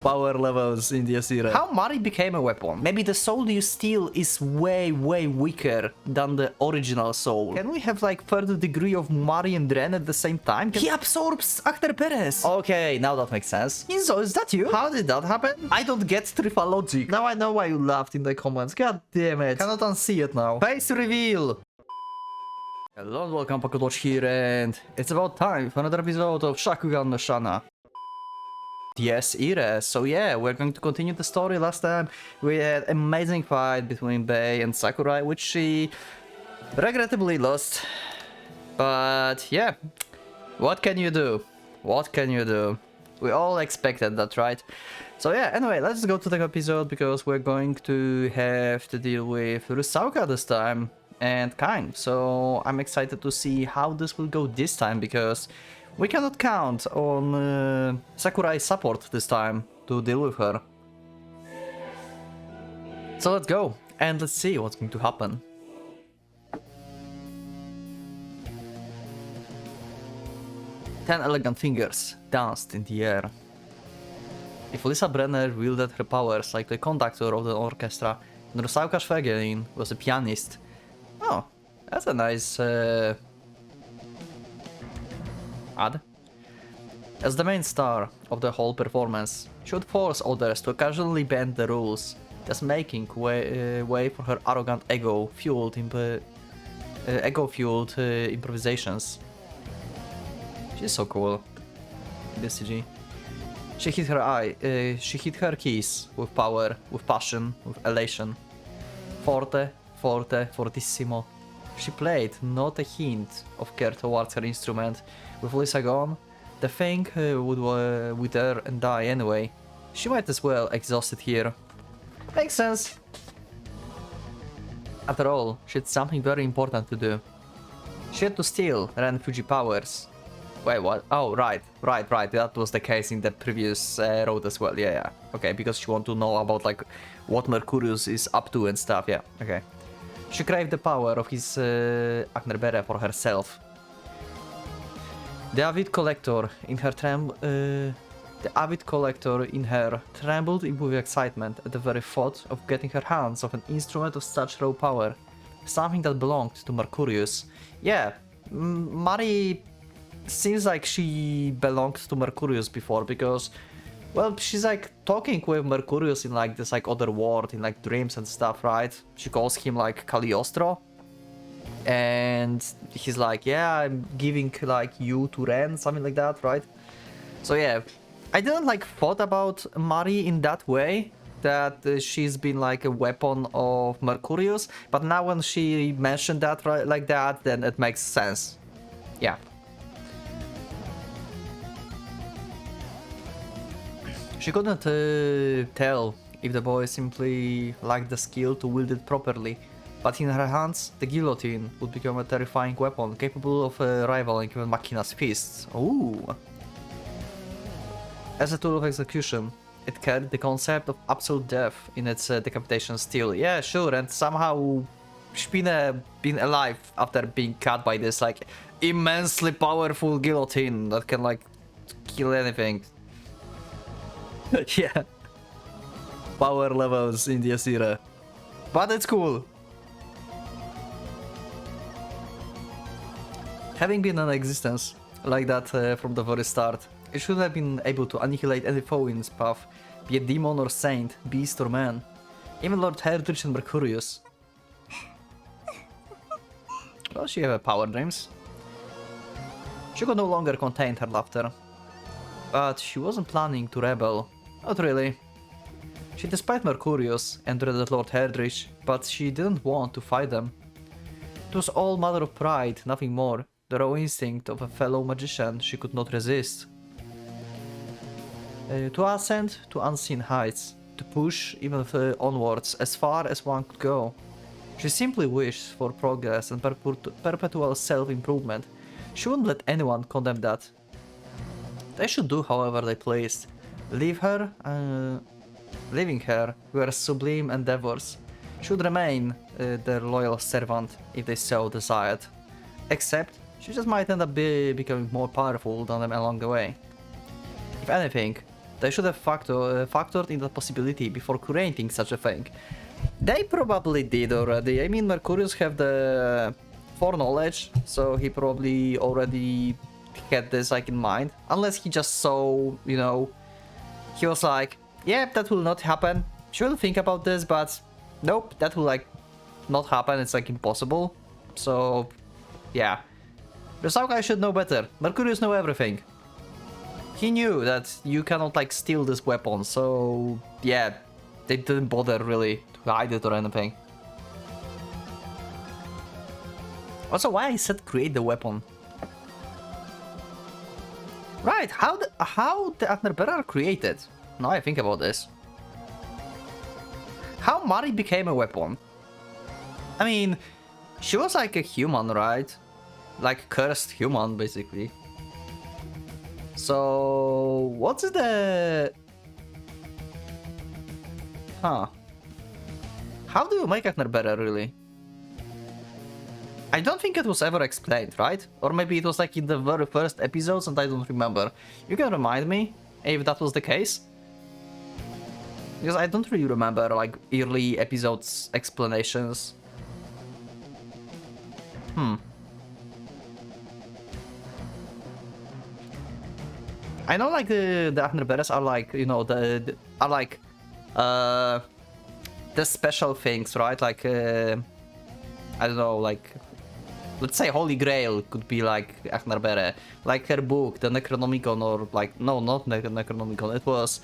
Power levels in the irae. How Mari became a weapon? Maybe the soul you steal is way weaker than the original soul. Can we have like further degree of Mari and Ren at the same time? He absorbs Akhtar Perez. Okay, now that makes sense. Inzo, is that you? How did that happen? I don't get Trifa logic. Now I know why you laughed in the comments. God damn it. Cannot unsee it now. Face reveal. Hello and welcome, PocketWatch here, and it's about time for another episode of Shakugan no Shana. Yes, irae. So yeah, we're going to continue the story. Last time we had an amazing fight between Bei and Sakurai, which she regrettably lost. But yeah, what can you do? What can you do? We all expected that, right? So yeah, anyway, let's go to the episode because we're going to have to deal with Rusauka this time and Kain. So I'm excited to see how this will go this time because we cannot count on Sakurai's support this time to deal with her. So let's go and let's see what's going to happen. Ten elegant fingers danced in the air. If Lisa Brenner wielded her powers like the conductor of the orchestra, then Rusauka Schwegelin was a pianist. Oh, that's a nice add. As the main star of the whole performance, she would force others to occasionally bend the rules, thus making way for her arrogant ego-fueled improvisations. She's so cool. This CG. She hit her keys with power, with passion, with elation. Forte, forte, fortissimo. She played not a hint of care towards her instrument. With Lisa gone, the thing would wither and die anyway. She might as well exhaust it here. Makes sense. After all, she had something very important to do. She had to steal Ren Fuji powers. Wait, what? Oh, right. That was the case in the previous road as well. Yeah. Okay, because she wanted to know about like what Mercurius is up to and stuff. Yeah. Okay. She craved the power of his Aknerbere for herself. The avid collector in her trembled with excitement at the very thought of getting her hands on an instrument of such raw power, something that belonged to Mercurius. Yeah, Mari seems like she belonged to Mercurius before because, well, she's like talking with Mercurius in like this like other world, in like dreams and stuff, right? She calls him like Cagliostro. And he's like, yeah, I'm giving like you to Ren, something like that, right? So yeah, I didn't like thought about Mari in that way, that she's been like a weapon of Mercurius, but now when she mentioned that right, like that, then it makes sense. Yeah. She couldn't tell if the boy simply lacked the skill to wield it properly. But in her hands, the guillotine would become a terrifying weapon, capable of rivaling even Machina's fists. Ooh! As a tool of execution, it carried the concept of absolute death in its decapitation steel. Yeah, sure, and somehow Spine been alive after being cut by this like immensely powerful guillotine that can like kill anything. Yeah. Power levels in the irae. But it's cool. Having been in existence like that from the very start, it should have been able to annihilate any foe in its path, be it demon or saint, beast or man, even Lord Herdrich and Mercurius. Well, she had power dreams. She could no longer contain her laughter. But she wasn't planning to rebel. Not really. She despised Mercurius and dreaded Lord Herdrich, but she didn't want to fight them. It was all matter of pride, nothing more. The raw instinct of a fellow magician she could not resist. To ascend to unseen heights, to push even onwards as far as one could go. She simply wished for progress and perpetual self-improvement. She wouldn't let anyone condemn that. They should do however they pleased. Leaving her were sublime endeavors. She would remain their loyal servant if they so desired. Except, she just might end up becoming more powerful than them along the way. If anything, They should have factored in the possibility before creating such a thing. They probably did already. I mean, Mercurius have the foreknowledge, so he probably already had this like in mind. Unless he just saw, you know, he was like, yeah, that will not happen. Should think about this, but nope, that will like not happen. It's like impossible. So, yeah. Rusauka should know better. Mercurius know everything. He knew that you cannot like steal this weapon, so yeah, they didn't bother really to hide it or anything. Also, why I said create the weapon? Right, how the Agnerberer are created? Now I think about this. How Mari became a weapon? I mean, she was like a human, right? Like cursed human, basically. So, what's the... Huh. How do you make Agnerberer, really? I don't think it was ever explained, right? Or maybe it was like in the very first episodes and I don't remember. You can remind me if that was the case? Because I don't really remember like early episodes explanations. I know like the Agnerberers are like, you know, are like the special things, right? Like I don't know, like let's say Holy Grail could be like Agnerbere, like her book, the Necronomicon, or like no, not Necronomicon. It was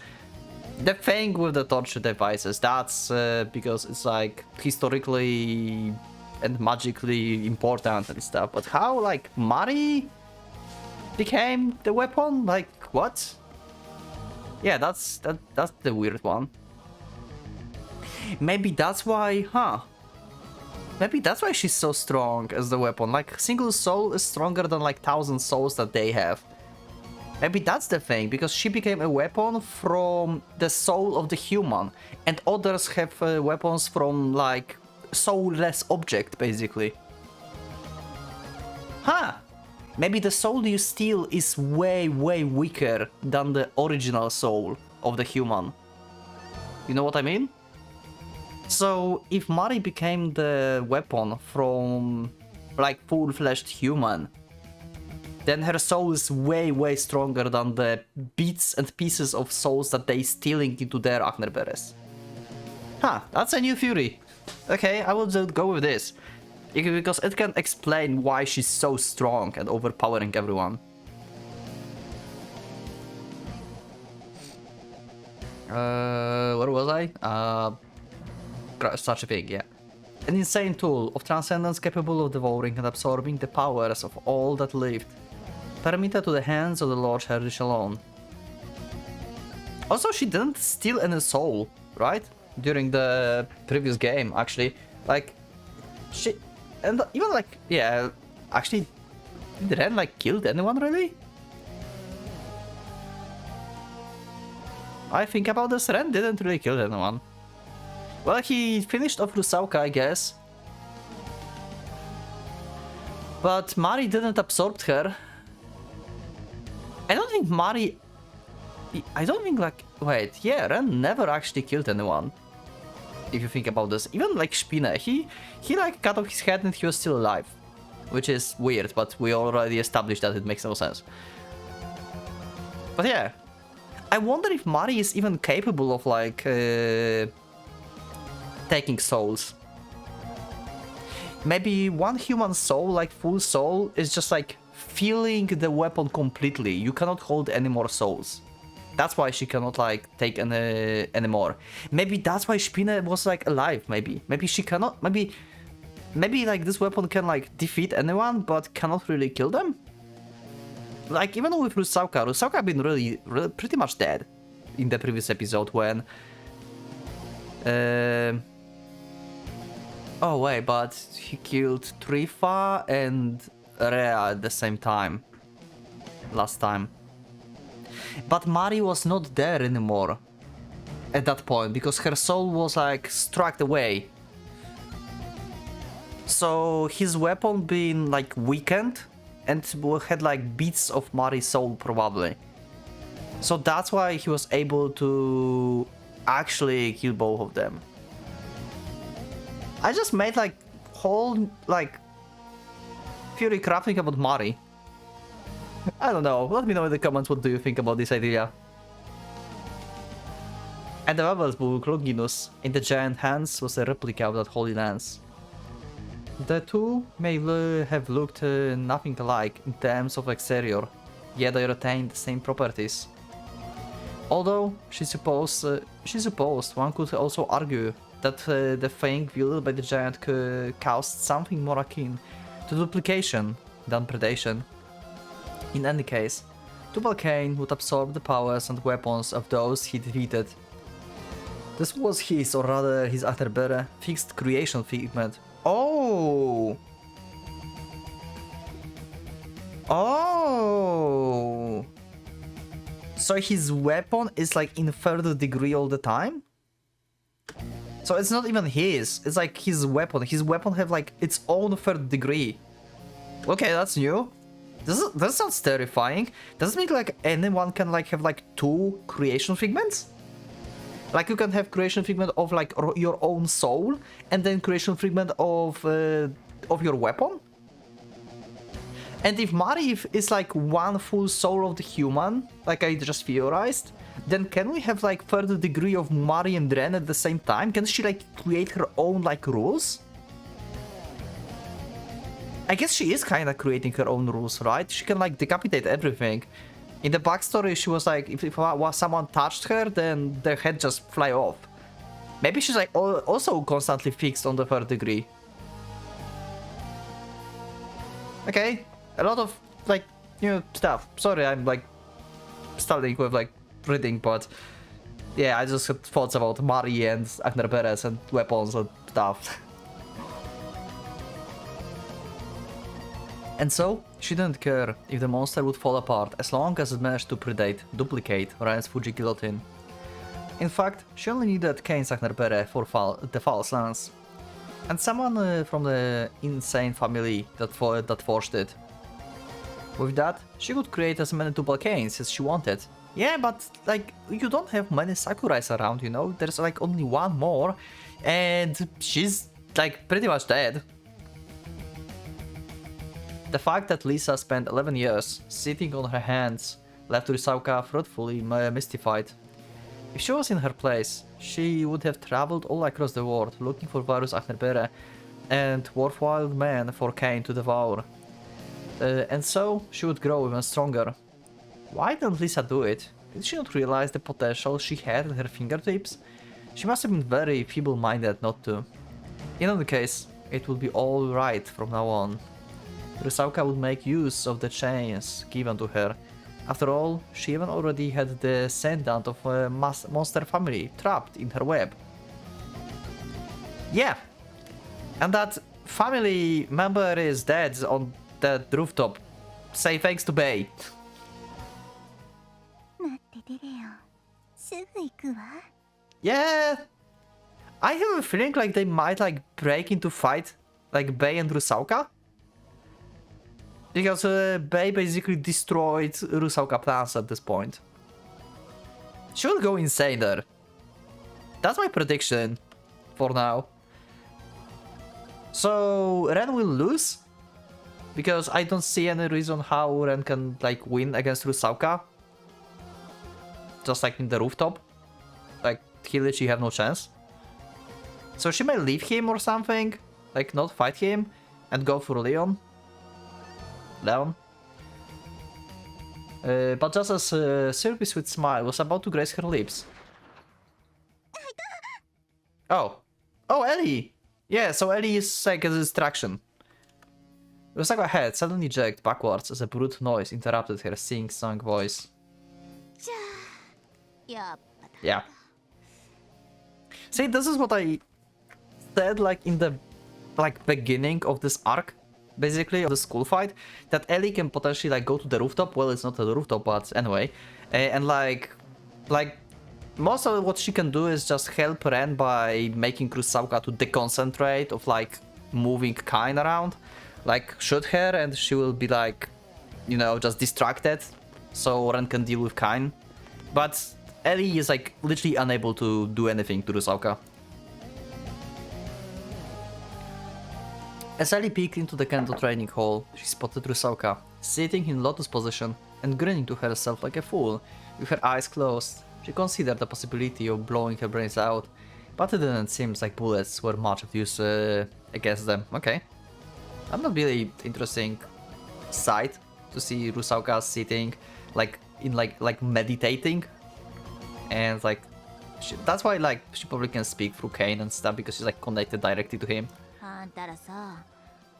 the thing with the torture devices. That's because it's like historically and magically important and stuff. But how like Mari became the weapon? Like what? Yeah, that's the weird one. Maybe that's why, huh? Maybe that's why she's so strong as the weapon. Like, single soul is stronger than like 1,000 souls that they have. Maybe that's the thing, because she became a weapon from the soul of the human, and others have weapons from like soulless object, basically. Huh? Maybe the soul you steal is way weaker than the original soul of the human. You know what I mean? So, if Mari became the weapon from, like, full-fleshed human, then her soul is way stronger than the bits and pieces of souls that they stealing into their Agnerberes. Huh, that's a new theory. Okay, I will just go with this. Because it can explain why she's so strong and overpowering everyone. Where was I? Such a thing, yeah. An insane tool of transcendence capable of devouring and absorbing the powers of all that lived. Permitted to the hands of the Lord Herdish alone. Also, she didn't steal any soul, right? During the previous game, actually. Like, she... And even like, yeah, actually, did Ren like killed anyone, really? I think about this, Ren didn't really kill anyone. Well, he finished off Rusauka, I guess. But Mari didn't absorb her. I don't think Mari... I don't think like... Wait, yeah, Ren never actually killed anyone. If you think about this. Even like Spine, he like cut off his head and he was still alive. Which is weird, but we already established that it makes no sense. But yeah. I wonder if Mari is even capable of like... taking souls. Maybe one human soul, like full soul, is just like feeling the weapon completely. You cannot hold any more souls. That's why she cannot like take any anymore. Maybe that's why Spine was like alive. Maybe she cannot. Maybe like this weapon can like defeat anyone, but cannot really kill them. Like even with Rusauka been really pretty much dead in the previous episode when. Oh wait, but he killed Trifa and Rea at the same time. Last time. But Mari was not there anymore at that point because her soul was like struck away. So his weapon being like weakened and had like bits of Mari's soul probably. So that's why he was able to actually kill both of them. I just made like whole like theory crafting about Mari. I don't know. Let me know in the comments what do you think about this idea. And the Rebel's book, Longinus, in the giant hands was a replica of that holy lance. The two may have looked nothing alike in terms of exterior, yet they retain the same properties. Although she supposed one could also argue that the thing wielded by the giant caused something more akin to duplication than predation. In any case, Tubal-Cain would absorb the powers and weapons of those he defeated. This was his, or rather his Atterbere, fixed creation figment. Oh! Oh! So his weapon is like in third degree all the time? So it's not even his, it's like his weapon. His weapon have like its own third degree. Okay, that's new. That sounds terrifying. Does it mean like anyone can like have like two creation figments? Like you can have creation figment of like your own soul and then creation figment of your weapon? And if Mari is like one full soul of the human, like I just theorized, then can we have like further degree of Mari and Ren at the same time? Can she like create her own like rules? I guess she is kind of creating her own rules, right? She can like decapitate everything. In the backstory, she was like, if someone touched her, then their head just fly off. Maybe she's like also constantly fixed on the third degree. Okay, a lot of like new stuff. Sorry, I'm like starting with like reading, but yeah, I just had thoughts about Mari and Atterbere and weapons and stuff. And so, she didn't care if the monster would fall apart as long as it managed to duplicate Ren's Fuji guillotine. In fact, she only needed Cain's Atterbere for the false lance. And someone from the insane family that forged it. With that, she could create as many Tubal-Cains as she wanted. Yeah, but like, you don't have many Sakurais around, you know? There's like only one more, and she's like pretty much dead. The fact that Lisa spent 11 years sitting on her hands left Rusauka fruitfully mystified. If she was in her place, she would have traveled all across the world looking for various Atterbere and worthwhile men for Cain to devour. And so she would grow even stronger. Why didn't Lisa do it? Did she not realize the potential she had at her fingertips? She must have been very feeble-minded not to. In any case, it would be all right from now on. Rusauka would make use of the chains given to her. After all, she even already had the descendant of a monster family trapped in her web. Yeah, and that family member is dead on that rooftop. Say thanks to Bay. Yeah, I have a feeling like they might like break into fight like Bay and Rusauka. Because Bay basically destroyed Rusauka plans at this point. She will go insane there. That's my prediction for now. So Ren will lose? Because I don't see any reason how Ren can like win against Rusauka. Just like in the rooftop. Like he literally have no chance. So she may leave him or something. Like not fight him and go for Leon. But just as Sylvie's sweet smile was about to grace her lips. Oh, Ellie! Yeah, so Ellie is like a distraction. Rusauka's head suddenly jerked backwards as a brute noise interrupted her sing-song voice. Yeah. See, this is what I said like in the beginning of this arc. Basically, of the school fight, that Ellie can potentially like go to the rooftop. Well, it's not a rooftop, but anyway, and like most of what she can do is just help Ren by making Rusauka to deconcentrate of like moving Cain around, like shoot her, and she will be like, you know, just distracted, so Ren can deal with Cain. But Ellie is like literally unable to do anything to Rusauka. As Ellie peeked into the Kendo training hall, she spotted Rusauka, sitting in lotus position and grinning to herself like a fool, with her eyes closed. She considered the possibility of blowing her brains out, but it didn't seem like bullets were much of use against them. Okay. I'm not really interesting sight to see Rusauka sitting like in like meditating, and like that's why like she probably can speak through Kane and stuff because she's like connected directly to him. あんたらさ、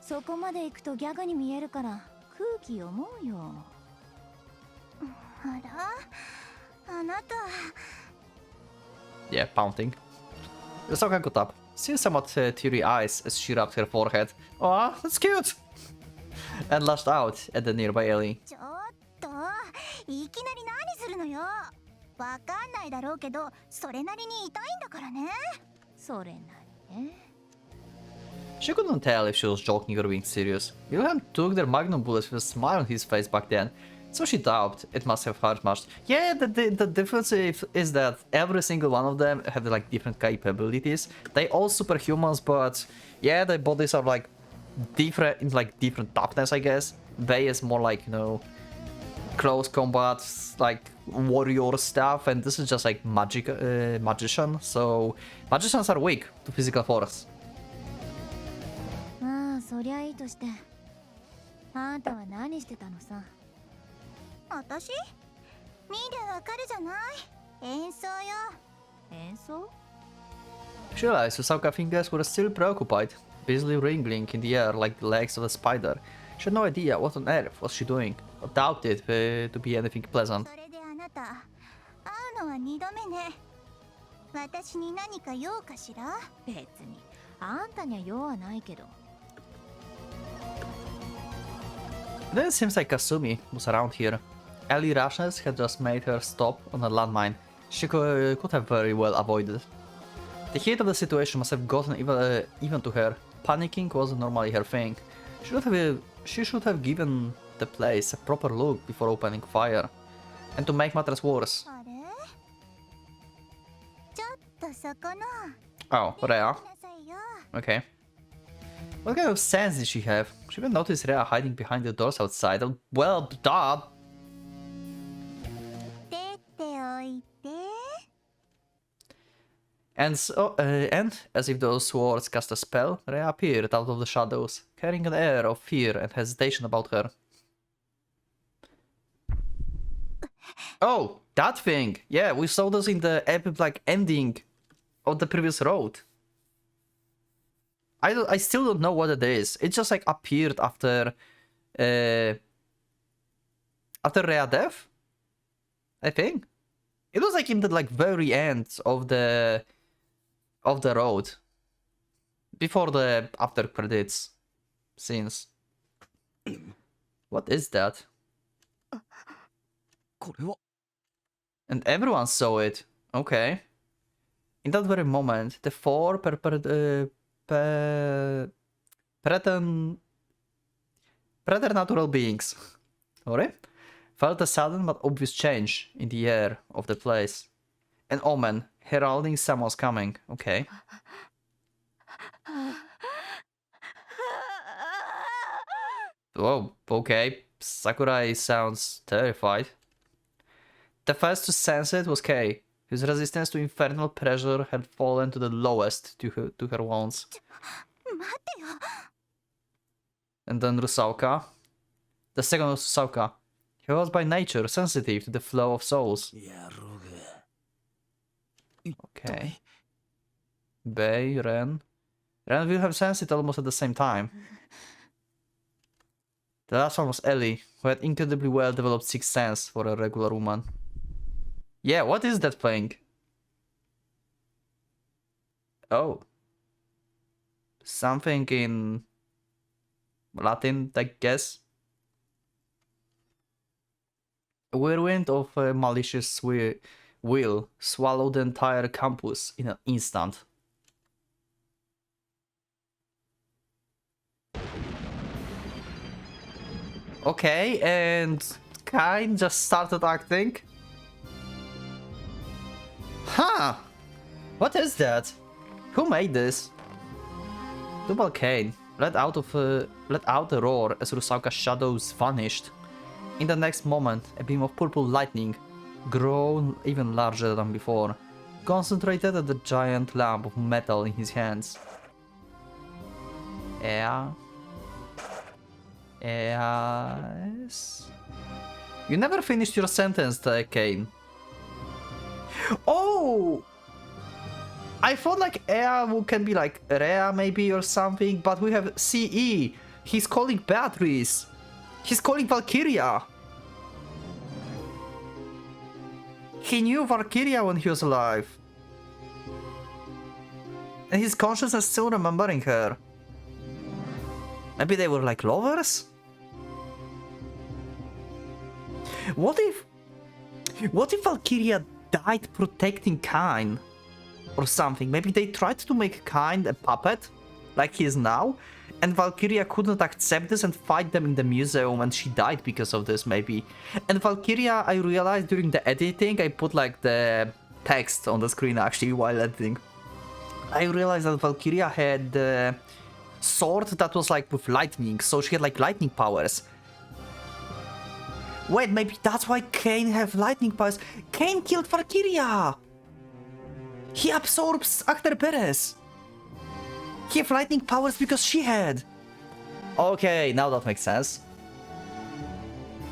そこまで行くとギャグに見えるから空気読もうよ。あら、あなた。Yeah, pouting. Rusauka got up, seeing somewhat teary eyes as she rubbed her forehead. Aw, that's cute! And lashed out at the nearby Ellie. ちょっと、いきなり何するのよ。わかんないだろうけど、それなりに痛いんだからね。それなりね。She couldn't tell if she was joking or being serious. Wilhelm took their magnum bullets with a smile on his face back then, so she doubted it must have hurt much. Yeah, the difference is that every single one of them have like different capabilities. They all superhumans, but yeah, their bodies are like different in like different toughness, I guess. Bay is more like, you know, close combat, like warrior stuff, and this is just like magician. So magicians are weak to physical force. まあそりゃいいとして、あんたは何してたのさ。私？見りゃわかるじゃない。演奏よ。演奏？ She realized Rusauka's fingers were still preoccupied, busily wriggling in the air like the legs of a spider. She had no idea what on earth was she doing, or doubted to be anything pleasant. それであなた、会うのは2度目ね。私に何か用かしら？別に、あんたには用はないけど。Then it seems like Kasumi was around here. Ellie rashness had just made her stop on a landmine. She could have very well avoided. The heat of the situation must have gotten even to her. Panicking wasn't normally her thing. She should have given the place a proper look before opening fire. And to make matters worse... Oh, Rhea. Okay. What kind of sense did she have? She even noticed Rhea hiding behind the doors outside. Well, duh! And as if those words cast a spell, Rhea appeared out of the shadows, carrying an air of fear and hesitation about her. Oh, that thing! Yeah, we saw this in the epic like ending of the previous road. I still don't know what it is. It just like appeared after Rhea death, I think. It was like in the like very end of the road, before the after credits scenes. What is that? And everyone saw it. Okay. In that very moment, the four preternatural beings, sorry, felt a sudden but obvious change in the air of the place. An omen heralding someone's coming. Okay. Oh, okay. Sakurai sounds terrified. The first to sense it was Kei, whose resistance to infernal pressure had fallen to the lowest to her wounds. And then Rusauka. The second was Rusauka. He was by nature sensitive to the flow of souls. Okay. Bei, Ren. Ren will have sensed it almost at the same time. The last one was Ellie, who had incredibly well developed sixth sense for a regular woman. Yeah, what is that thing? Oh. Something in Latin, I guess. A whirlwind of a malicious will swallowed the entire campus in an instant. Okay, and Kain just started acting. Huh! What is that? Who made this? Double Cane. Let out a roar as Rusauka's shadows vanished. In the next moment, a beam of purple lightning, grown even larger than before, concentrated at the giant lamp of metal in his hands. Yeah. Yes. You never finished your sentence, Kane. Oh! I thought like Ea can be like Rea maybe or something, but we have CE. He's calling Beatrice. He's calling Valkyria. He knew Valkyria when he was alive. And his conscience is still remembering her. Maybe they were like lovers? What if Valkyria died protecting Kain? Or something. Maybe they tried to make Kain a puppet, like he is now, and Valkyria couldn't accept this and fight them in the museum, and she died because of this, maybe. And Valkyria, I realized during the editing, I put like the text on the screen actually while editing. I realized that Valkyria had the sword that was like with lightning, so she had like lightning powers. Wait, maybe that's why Kain have lightning powers. Kain killed Valkyria! He absorbs Akhtar Perez. He have lightning powers because she had. Okay, now that makes sense.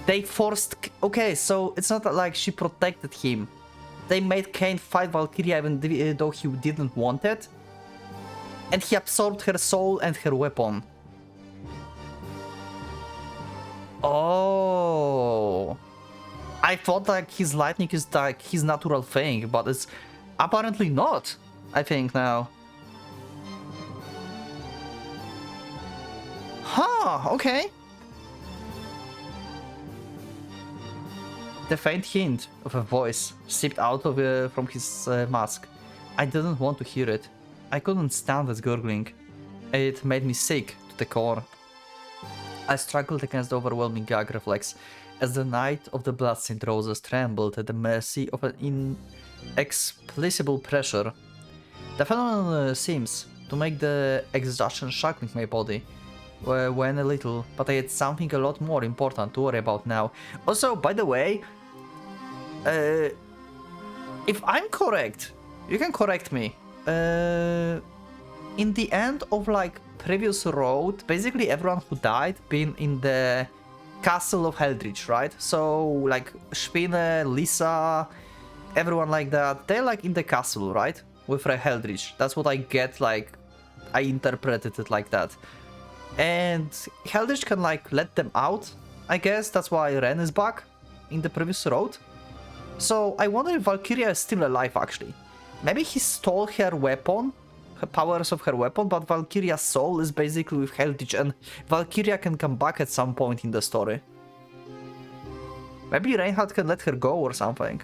They forced... Okay, so it's not like she protected him. They made Kain fight Valkyria even though he didn't want it. And he absorbed her soul and her weapon. Oh. I thought like his lightning is like his natural thing, but it's... Apparently not, I think now. Huh, okay. The faint hint of a voice seeped out from his mask. I didn't want to hear it. I couldn't stand this gurgling. It made me sick to the core. I struggled against the overwhelming gag reflex as the Knight of the Bloodstained Roses trembled at the mercy of an inexplicable pressure. The phenomenon seems to make the exhaustion shackling my body when a little, but I had something a lot more important to worry about now. Also, by the way, if I'm correct, you can correct me. In the end of like previous road, basically everyone who died been in the castle of Heldridge, right? So like Spinne, Lisa, everyone like that, they're like in the castle, right? With Heldridge. That's what I get, like, I interpreted it like that. And Heldridge can like let them out, I guess. That's why Ren is back in the previous road. So I wonder if Valkyria is still alive actually. Maybe he stole her weapon, her powers of her weapon, but Valkyria's soul is basically with Heldridge and Valkyria can come back at some point in the story. Maybe Reinhardt can let her go or something.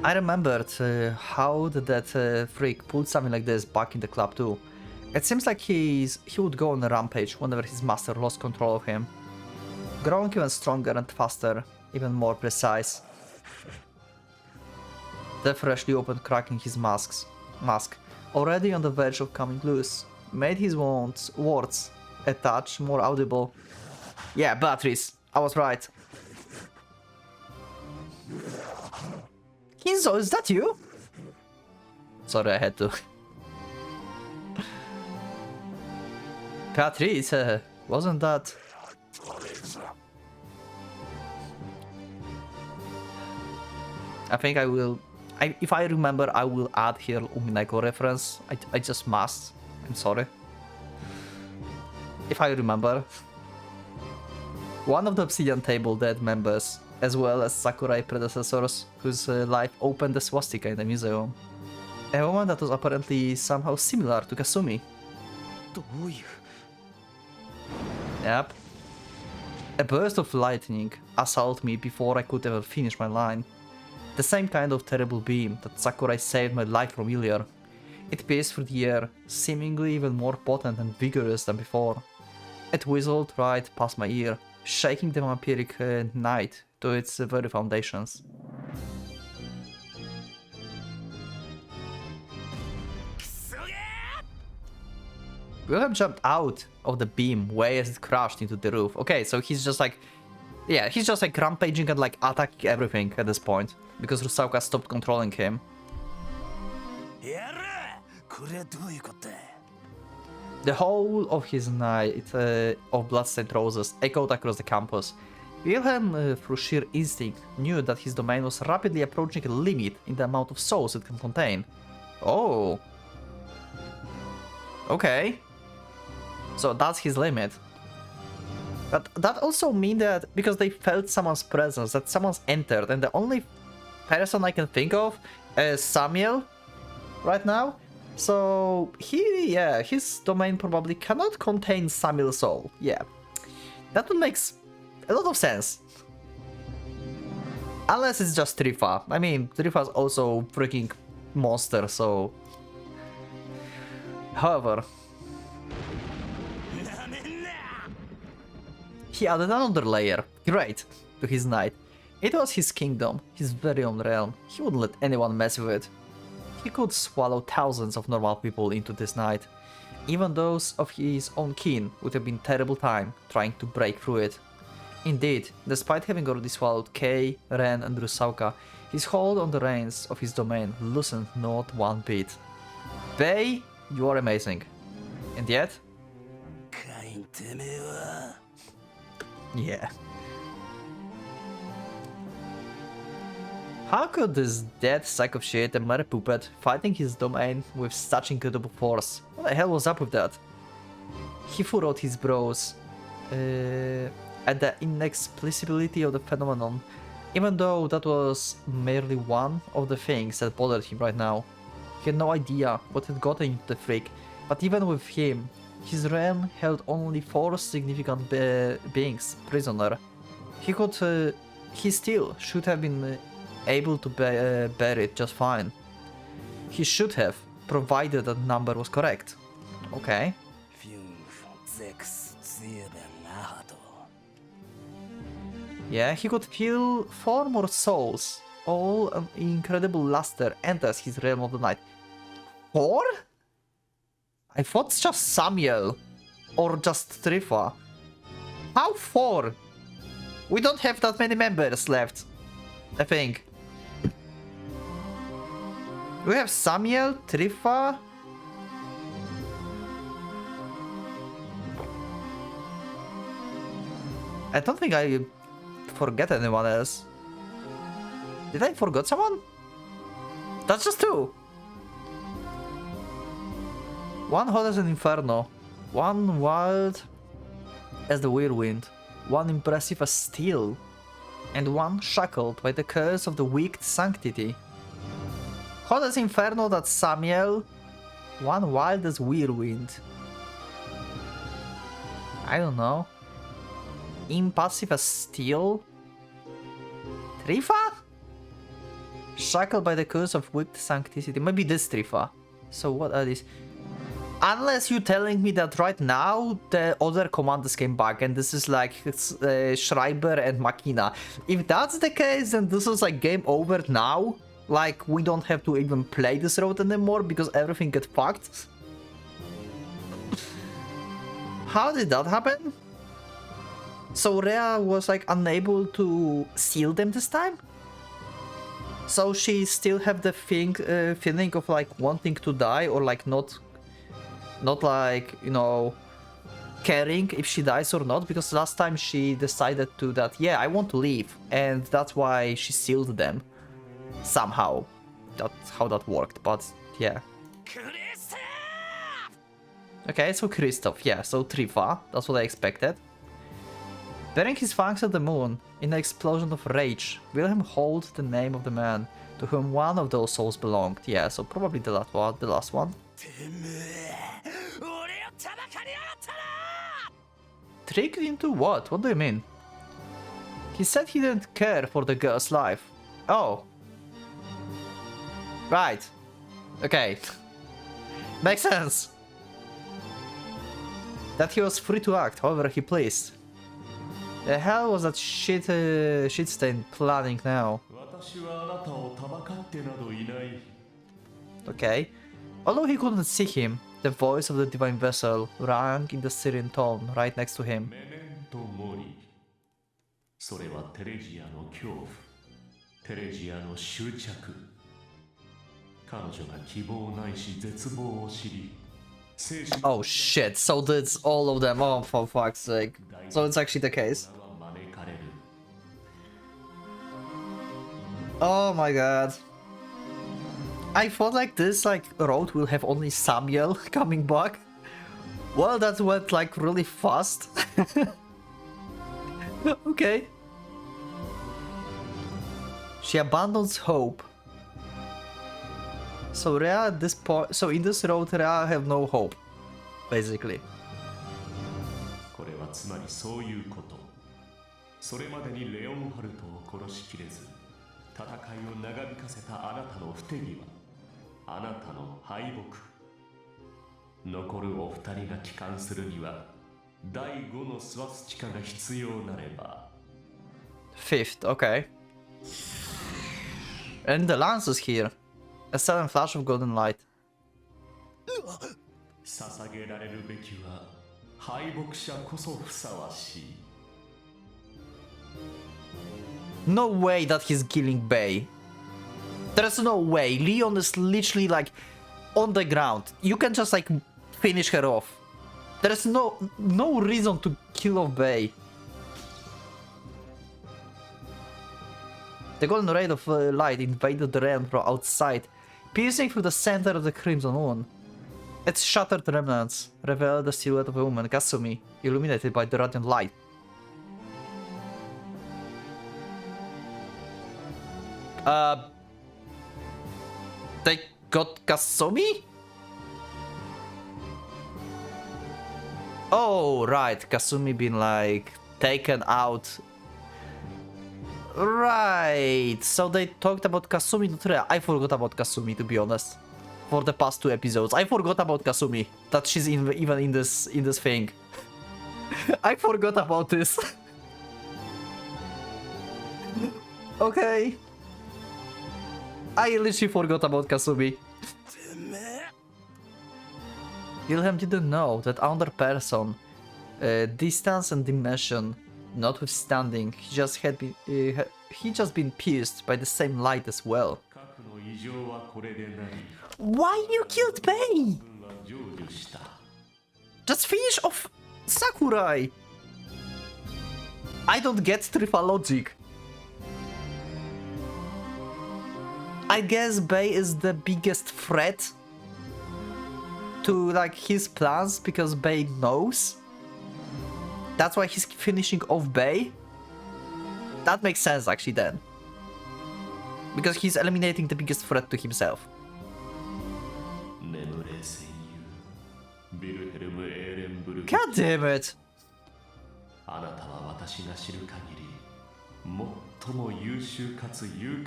I remembered how that freak pulled something like this back in the club too. It seems like he would go on a rampage whenever his master lost control of him. Growing even stronger and faster, even more precise. The freshly opened crack in his mask, already on the verge of coming loose, made his words a touch more audible. Yeah, Beatrice, I was right. Kinzo, is that you? Sorry, I had to. Beatrice, wasn't that... I think I will... if I remember, I will add here Umineko reference. I just must. I'm sorry. If I remember. One of the Obsidian Table dead members, as well as Sakurai predecessors, whose life opened the swastika in the museum. A woman that was apparently somehow similar to Kasumi. Yep. A burst of lightning assaulted me before I could ever finish my line. The same kind of terrible beam that Sakurai saved my life from earlier. It pierced through the air, seemingly even more potent and vigorous than before. It whistled right past my ear, shaking the vampiric night to its very foundations. Wilhelm jumped out of the beam way as it crashed into the roof. Okay, so he's just like... Yeah, he's just like rampaging and like attacking everything at this point. Because Rusauka stopped controlling him. The whole of his night of bloodstained roses echoed across the campus. Wilhelm, through sheer instinct, knew that his domain was rapidly approaching a limit in the amount of souls it can contain. Oh. Okay. So that's his limit. But that also means that because they felt someone's presence, that someone's entered, and the only person I can think of is Samuel right now. So his domain probably cannot contain Samuel's soul. Yeah, that one makes a lot of sense. Unless it's just Trifa. I mean, Trifa's also freaking monster, so... However... He added another layer, great, to his night. It was his kingdom, his very own realm. He wouldn't let anyone mess with it. He could swallow thousands of normal people into this night. Even those of his own kin would have been terrible time trying to break through it. Indeed, despite having already swallowed Kei, Ren and Rusauka, his hold on the reins of his domain loosened not one bit. Bei, you are amazing. And yet... Yeah. How could this dead sack of shit and mere puppet fighting his domain with such incredible force? What the hell was up with that? He furrowed his brows at the inexplicability of the phenomenon, even though that was merely one of the things that bothered him right now. He had no idea what had gotten into the freak, but even with him, his realm held only 4 significant beings prisoner. He still should have been able to bear it just fine. He should have, provided that number was correct. Okay. Yeah, he could feel 4 more souls, all an incredible luster enters his realm of the night. 4? I thought it's just Samuel, or just Trifa. How 4? We don't have that many members left, I think. We have Samuel, Trifa. I don't think I forget anyone else. Did I forget someone? That's just 2. One hot as an inferno, one wild as the whirlwind, one impressive as steel, and one shackled by the curse of the wicked sanctity. Hot as inferno, that's Samuel, one wild as whirlwind. I don't know. Impassive as steel? Trifa? Shackled by the curse of wicked sanctity. Maybe this Trifa. So what are these? Unless you're telling me that right now the other commanders came back and this is like Schreiber and Makina. If that's the case, then this is like game over now. Like we don't have to even play this road anymore because everything gets fucked. How did that happen? So Rhea was like unable to seal them this time? So she still have the feeling of like wanting to die or like not like, you know, caring if she dies or not, because last time she decided to that, yeah, I want to leave, and that's why she sealed them. Somehow. That's how that worked, but yeah. Okay, so Kristoff, yeah, so Trifa, that's what I expected. Bearing his fangs at the moon, in an explosion of rage, Wilhelm hold the name of the man to whom one of those souls belonged. Yeah, so probably the last one. Tricked into what? What do you mean? He said he didn't care for the girl's life. Oh. Right. Okay. Makes sense. That he was free to act however he pleased. The hell was that shit stain planning now? Okay. Although he couldn't see him, the voice of the divine vessel rang in the Syrian tone right next to him. Oh shit, so that's all of them. Oh, for fuck's sake. So it's actually the case. Oh my god. I thought like this road will have only Samuel coming back. Well, that went like really fast. Okay. She abandons hope. So Rhea at this point, so in this road Rhea have no hope, basically. Fifth, okay. And the lance is here. A sudden flash of golden light. No way that he's killing Bay. There's no way. Leon is literally like on the ground. You can just like finish her off. There's no reason to kill off Bay. The golden ray of light invaded the realm from outside, piercing through the center of the crimson moon. Its shattered remnants revealed the silhouette of a woman, Kasumi, illuminated by the radiant light. They got Kasumi? Oh, right, Kasumi been like taken out. Right, so they talked about Kasumi to Rhea. I forgot about Kasumi, to be honest. For the past 2 episodes, I forgot about Kasumi. That she's even in this thing. I forgot about this. Okay. I literally forgot about Kasumi. Wilhelm didn't know that under person, distance and dimension notwithstanding, he just been pierced by the same light as well. Why you killed Bay? Just finish off Sakurai. I don't get Trifa logic. I guess Bay is the biggest threat to like his plans because Bay knows. That's why he's finishing off Bay. That makes sense actually then. Because he's eliminating the biggest threat to himself. God damn it!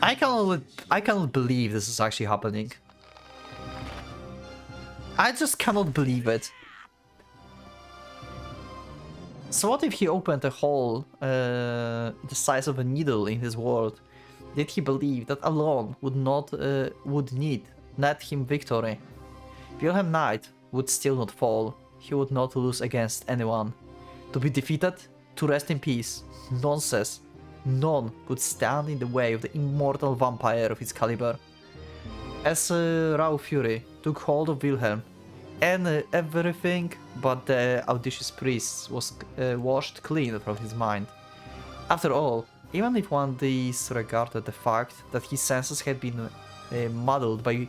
I cannot believe this is actually happening. I just cannot believe it. So what if he opened a hole the size of a needle in his world? Did he believe that alone would net him victory? Wilhelm Knight would still not fall. He would not lose against anyone. To be defeated? To rest in peace? Nonsense. None would stand in the way of the immortal vampire of his caliber. As raw fury took hold of Wilhelm, and everything but the audacious priest was washed clean from his mind. After all, even if one disregarded the fact that his senses had been muddled by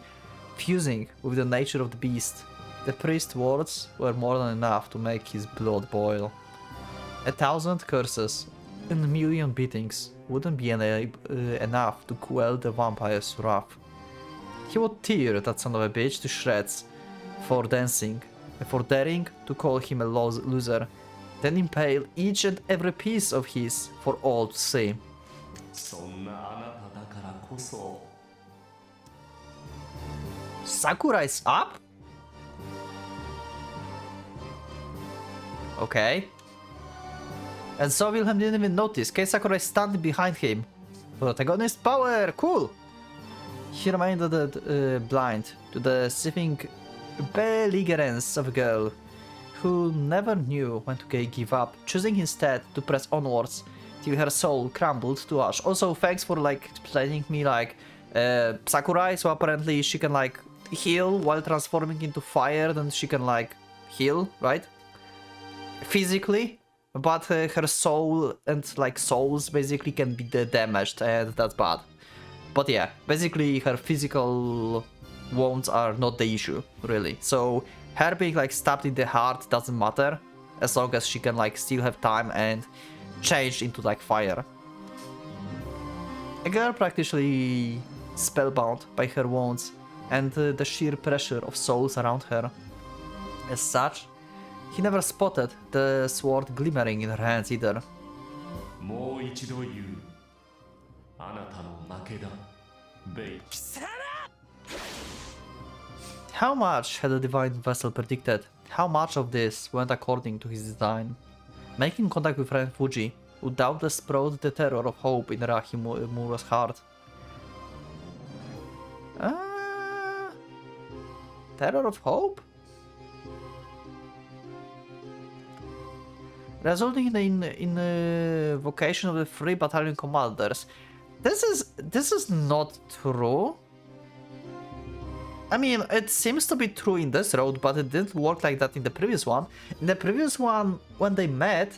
fusing with the nature of the beast, the priest's words were more than enough to make his blood boil. 1,000 curses and a million beatings wouldn't be enough to quell the vampire's wrath. He would tear that son of a bitch to shreds for daring to call him a loser, then impale each and every piece of his for all to see. Sakurai's up? Okay. And so Wilhelm didn't even notice. Kei Sakurai is standing behind him. Protagonist power! Cool! He remained blind to the seething belligerence of a girl who never knew when to give up, choosing instead to press onwards till her soul crumbled to ash. Also, thanks for like explaining me like Sakurai, so apparently she can like heal while transforming into fire, then she can like heal, right? Physically, but her soul and like souls basically can be damaged, and that's bad. But yeah, basically her physical wounds are not the issue, really. So her being like stabbed in the heart doesn't matter, as long as she can like still have time and change into like fire. A girl practically spellbound by her wounds and the sheer pressure of souls around her. As such, he never spotted the sword glimmering in her hands either. How much had the divine vessel predicted? How much of this went according to his design? Making contact with friend Fuji would doubtless sprout the terror of hope in Rahimura's heart. Terror of hope? Resulting in the vocation of the 3 battalion commanders. This is not true. I mean, it seems to be true in this road, but it didn't work like that in the previous one. In the previous one, when they met,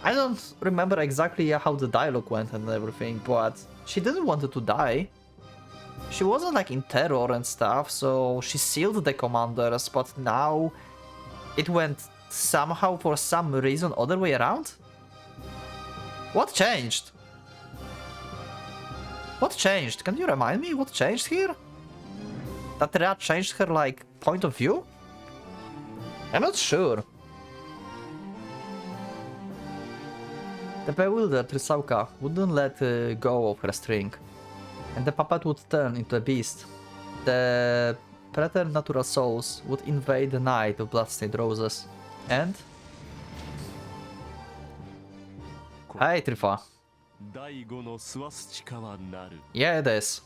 I don't remember exactly how the dialogue went and everything, but she didn't want to die. She wasn't like in terror and stuff, so she sealed the commanders, but now it went somehow for some reason other way around? What changed? What changed? Can you remind me what changed here? That Rhea changed her like point of view? I'm not sure. The bewildered Risauka wouldn't let go of her string, and the puppet would turn into a beast. The preternatural souls would invade the night of bloodstained roses. And... Hey, Trifa. Yeah, it is.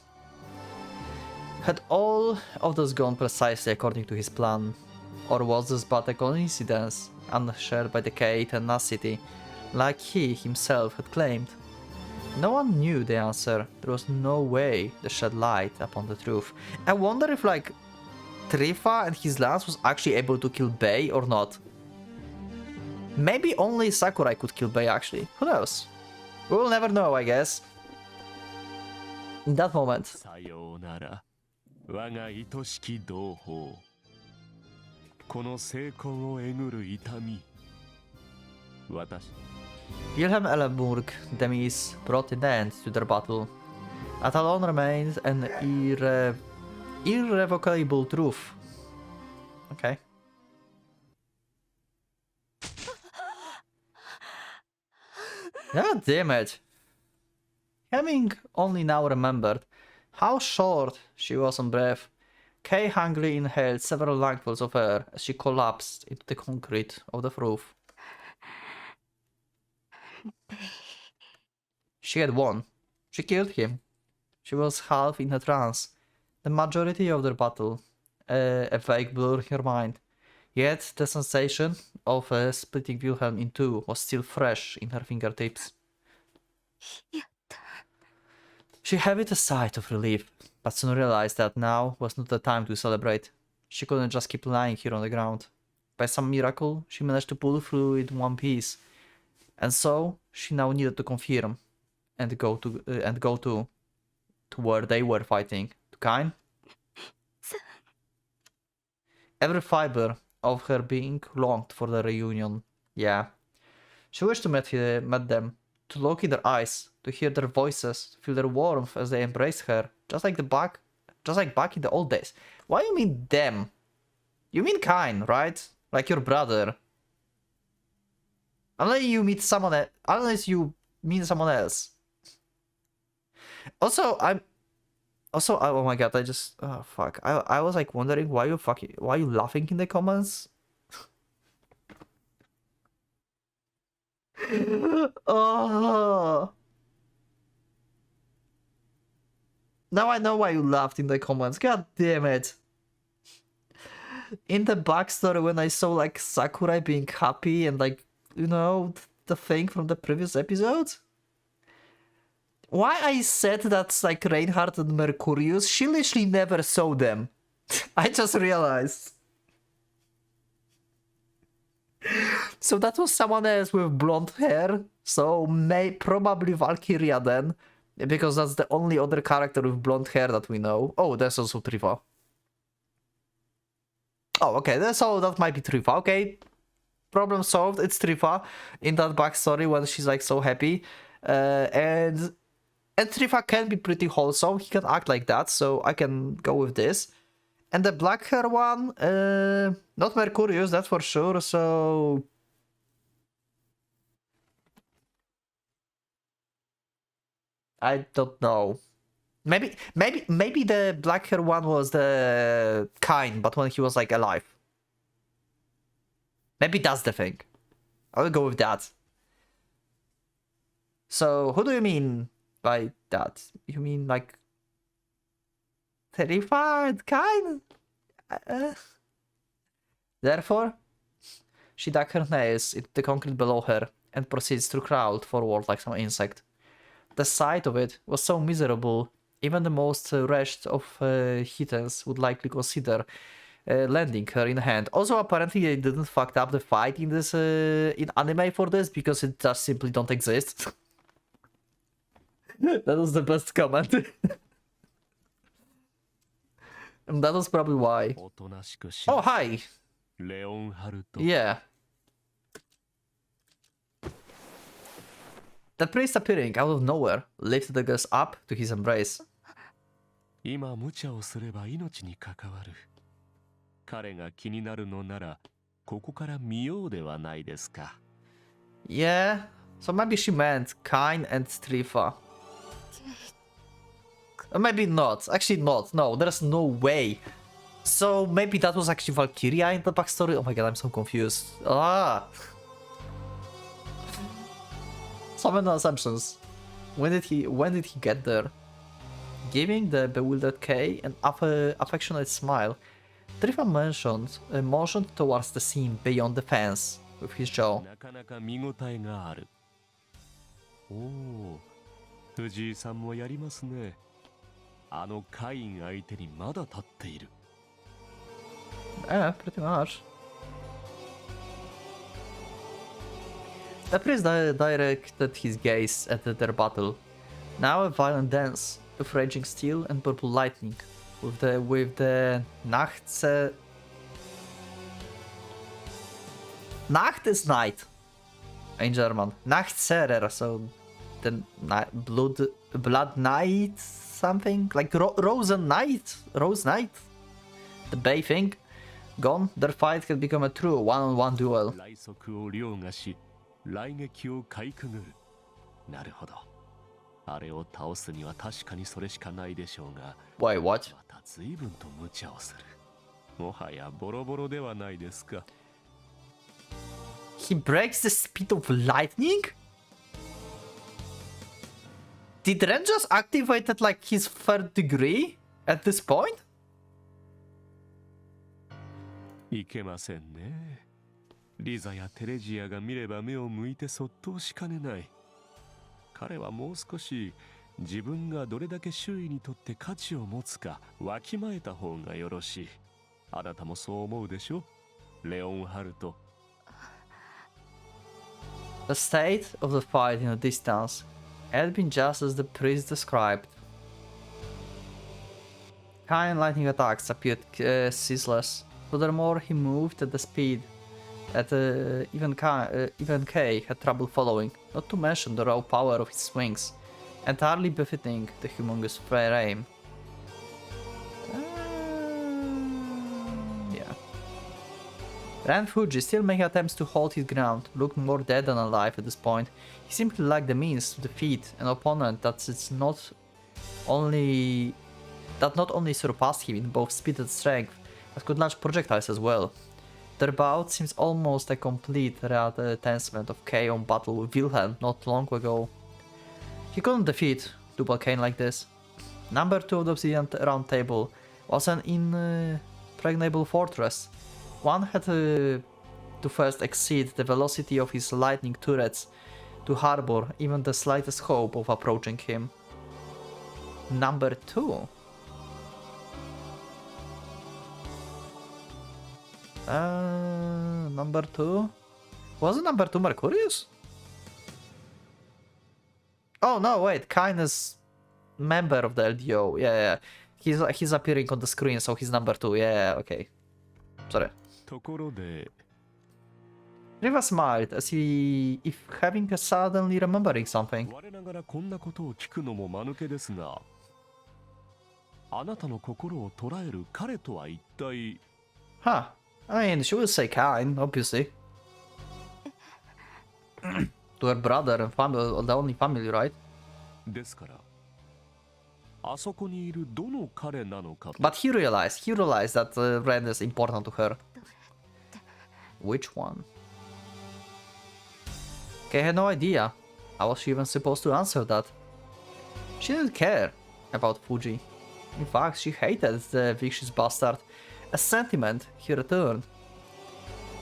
Had all of this gone precisely according to his plan? Or was this but a coincidence, unshared by the Kei tenacity, like he himself had claimed? No one knew the answer. There was no way to shed light upon the truth. I wonder if, like, Trifa and his lance was actually able to kill Bei or not. Maybe only Sakurai could kill Bei, actually. Who knows? We'll never know, I guess. In that moment. Wilhelm Ellenburg, Demis, brought an end to their battle. That alone remains an irrevocable truth. Okay. God damn it. Having only now remembered how short she was on breath, Kei hungrily inhaled several lungfuls of air as she collapsed into the concrete of the roof. She had won. She killed him. She was half in a trance. The majority of their battle, a vague blur in her mind. Yet the sensation of splitting Wilhelm in two was still fresh in her fingertips. She heaved a sigh of relief, but soon realized that now was not the time to celebrate. She couldn't just keep lying here on the ground. By some miracle, she managed to pull through in one piece, and so she now needed to confirm and go to where they were fighting. To Kain. Every fiber of her being longed for the reunion. Yeah. She wished to meet them, to look in their eyes, to hear their voices, to feel their warmth as they embraced her, just like back in the old days. Why you mean them? You mean Kain, right? Like your brother. Unless you mean someone else. Also, oh my god, oh fuck. I was like wondering why you laughing in the comments? Oh. Now I know why you laughed in the comments. God damn it. In the backstory, when I saw like Sakurai being happy and like, you know, the thing from the previous episode. Why I said that's like Reinhardt and Mercurius, she literally never saw them. I just realized. So that was someone else with blonde hair. So probably Valkyria then. Because that's the only other character with blonde hair that we know. Oh, there's also Trifa. Oh, okay, so that might be Trifa. Okay, problem solved. It's Trifa in that backstory when she's like so happy. And Trifa can be pretty wholesome. He can act like that, so I can go with this. And the black hair one, not Mercurius, that's for sure. So I don't know. Maybe the black hair one was the Kain, but when he was like alive. Maybe that's the thing. I'll go with that. So who do you mean by that? You mean like terrified Kain? Therefore, she dug her nails into the concrete below her and proceeds to crawl forward like some insect. The sight of it was so miserable, even the most wretched of Heathens would likely consider lending her in hand. Also, apparently they didn't fuck up the fight in this in anime for this, because it just simply don't exist. That was the best comment. And that was probably why. Oh, hi! Yeah. The priest appearing out of nowhere lifted the girls up to his embrace. Yeah, so maybe she meant Kain and Strifa. Or maybe not. Actually not. No, there's no way. So maybe that was actually Valkyria in the backstory? Oh my god, I'm so confused. Ah! So many assumptions. When did he get there? Giving the bewildered Kay an affectionate smile, Trifa motioned towards the scene beyond the fence with his jaw. Yeah, pretty much. The priest directed his gaze at their battle. Now a violent dance of raging steel and purple lightning, with the Nacht. Nacht is night in German. Nachtserer, so the blood night something like Rose Night, the Bay thing. Gone. Their fight had become a true one-on-one duel. Wait, what? He breaks the speed of lightning? Did Ren just activated like his third degree at this point? いけませんね。リザやテレジアが見れば目を向いてそっとしかねない。彼はもう少し自分がどれだけ周囲にとって価値を持つかわきまえた方がよろしい。あなたもそう思うでしょ、レオンハルト。The state of the fight in the distance had been just as the priest described. Kind lightning attacks appeared ceaseless. Furthermore, he moved at the speed that even Kay had trouble following, not to mention the raw power of his swings, entirely befitting the humongous frame. Yeah. Ren Fuji, still making attempts to hold his ground, looked more dead than alive at this point. He simply lacked the means to defeat an opponent that not only surpassed him in both speed and strength, but could launch projectiles as well. Their bout seems almost a complete reattachment of K on battle with Wilhelm not long ago. He couldn't defeat Double Kane like this. Number 2 of the Obsidian Round Table was an impregnable fortress. One had to first exceed the velocity of his lightning turrets to harbor even the slightest hope of approaching him. Number 2? Number 2? Wasn't number 2 Mercurius? Oh no, wait, Kain is member of the LDO. Yeah. He's appearing on the screen, so he's number 2. Yeah, okay. Sorry. Riva smiled as if having suddenly remembering something. Huh. I mean, she will say Kain, obviously. To her brother and family, the only family, right? But he realized that Ren is important to her. Which one? Okay, I had no idea. How was she even supposed to answer that? She didn't care about Fuji. In fact, she hated the vicious bastard. A sentiment he returned.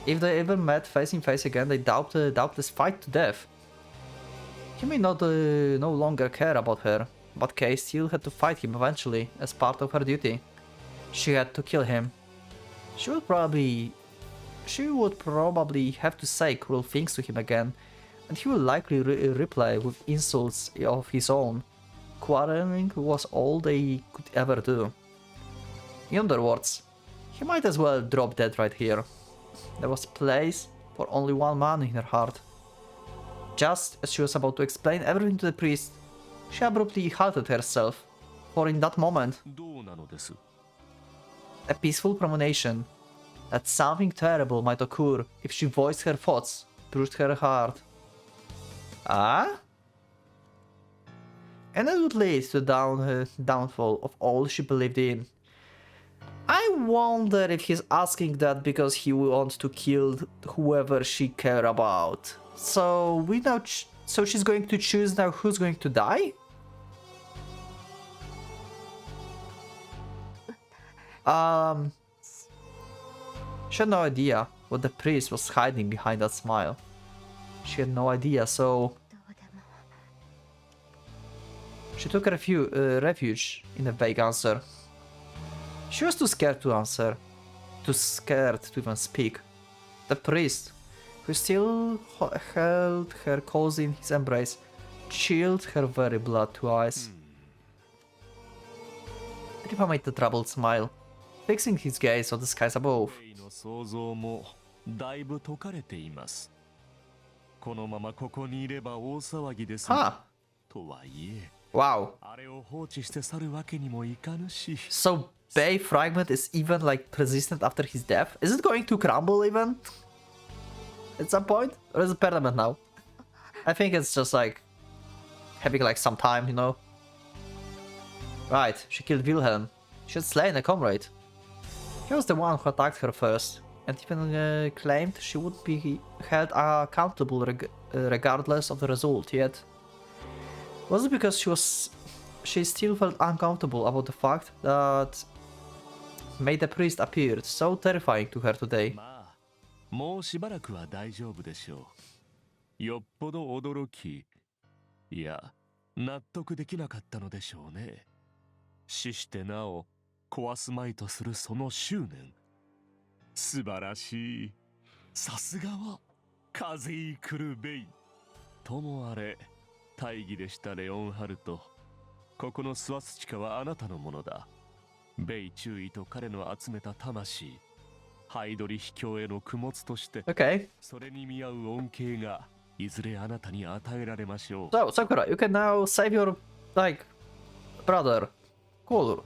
If they ever met face in face again, they doubtless fight to death. He may not no longer care about her, but Kay still had to fight him eventually, as part of her duty. She had to kill him. She would probably have to say cruel things to him again, and he would likely reply with insults of his own. Quarreling was all they could ever do. In other words, he might as well drop dead right here. There was place for only one man in her heart. Just as she was about to explain everything to the priest, she abruptly halted herself, for in that moment, a peaceful premonition that something terrible might occur if she voiced her thoughts bruised her heart. Ah? And it would lead to the downfall of all she believed in. I wonder if he's asking that because he wants to kill whoever she cares about. So so she's going to choose now who's going to die? She had no idea what the priest was hiding behind that smile. She had no idea, so she took refuge in a vague answer. She was too scared to answer, too scared to even speak. The priest, who still held her cozy in his embrace, chilled her very blood to ice. Riva made the troubled smile, fixing his gaze on the skies above. Huh. Wow. So Bay Fragment is even like persistent after his death? Is it going to crumble even? At some point? Or is it permanent now? I think it's just like having like some time, you know? Right, she killed Wilhelm. She had slain a comrade. He was the one who attacked her first, and even claimed she would be held accountable regardless of the result, yet was it because she still felt uncomfortable about the fact that made the priest appeared so terrifying to her today? もうしばらくは大丈夫でしょう。よっぽど驚き、いや、納得できなかったのでしょうね。死してなお壊すまいとするその執念。素晴らしい。さすがは風い来るべい。ともあれ、大義でしたレオンハルト。ここのスワスチカはあなたのものだ。ベイ注意と彼の集めた魂。ハイドリ秘境への供物として、Okay. それに見合う恩恵がいずれあなたに与えられましょう。So, Sakura, you can now save your, like, brother. Cool.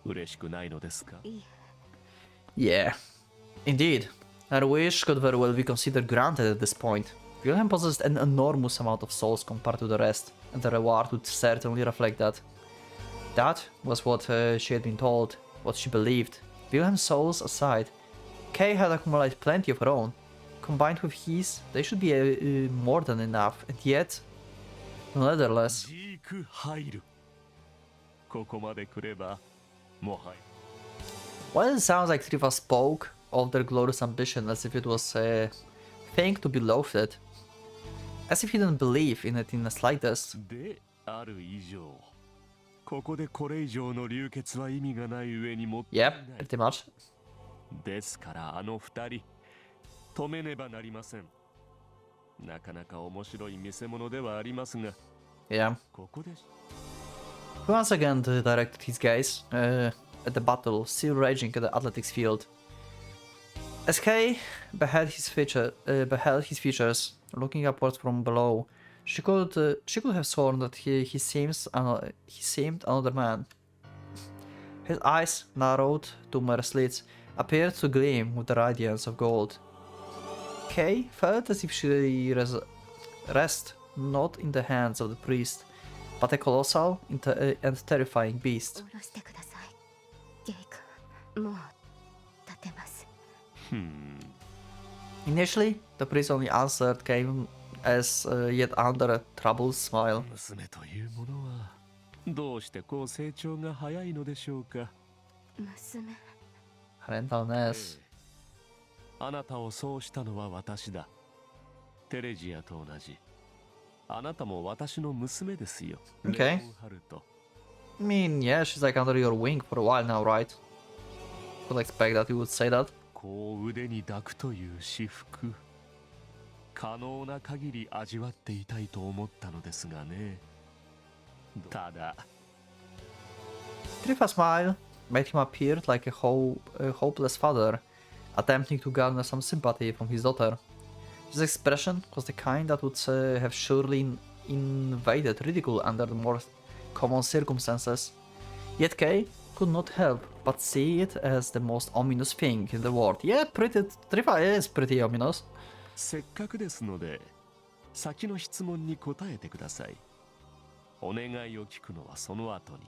嬉しくないのですか? Yeah. Indeed. Her wish could very well be considered granted at this point. Wilhelm possessed an enormous amount of souls compared to the rest, and the reward would certainly reflect that. That was what she had been told, what she believed. Wilhelm's souls aside, Kay had accumulated plenty of her own. Combined with his, they should be more than enough, and yet, nonetheless. ジーク入る。ここまで来れば、もはや。While it sounds like Trifa spoke of their glorious ambition as if it was a thing to be loathed, as if he didn't believe in it in the slightest. である以上、ここでこれ以上の流血は意味がない上にもったいない。Yep, pretty much. ですからあの二人、止めねばなりません。なかなか面白い見せ物ではありますが、Yeah. ここで。He once again directed his gaze at the battle still raging at the athletics field. As Kay beheld his features looking upwards from below, she could have sworn that he seemed another man. His eyes, narrowed to mere slits, appeared to gleam with the radiance of gold. Kay felt as if she rest not in the hands of the priest, but a colossal and terrifying beast. 下ろしてください。ゲイ君、もう立てます。Initially, the priest only answered came as yet under a troubled smile. 娘というものはどうしてこう成長が早いのでしょうか。娘。Rentalness. あなたをそうしたのは私だ。テレジアと同じ。あなたも私の娘ですよ。 Okay. レオンハルト。I mean, yeah, she's like under your wing for a while now, right? Would expect that you would say that. こう腕に抱くという至福。可能な限り味わっていたいと思ったのですがね。ただ。Trifa's smile made him appear like a hopeless father, attempting to garner some sympathy from his daughter. His expression was the kind that would have surely invaded ridicule under the more common circumstances. Yet Kay could not help but see it as the most ominous thing in the world. Yeah, Trifa is pretty ominous. せっかくですので、先の質問に答えてください。お願いを聞くのはその後に。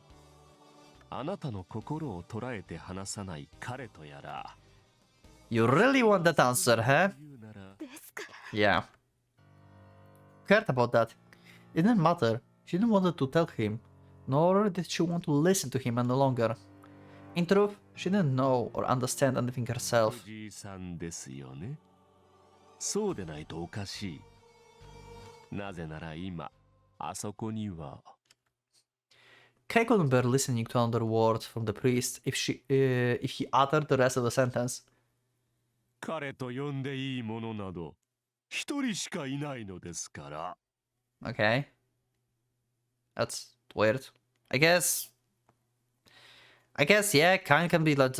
あなたの心を捉えて離さない彼とやら。You really want that answer, huh? ですから。Yeah. Cared about that. It didn't matter. She didn't want to tell him, nor did she want to listen to him any longer. In truth, she didn't know or understand anything herself. おじいさんですよね。そうでないとおかしい。なぜなら今、あそこには。Kay couldn't bear listening to another word from the priest if he uttered the rest of the sentence. 彼と呼んでいいものなど、一人しかいないのですから。Okay. That's weird. I guess, yeah, kind can be like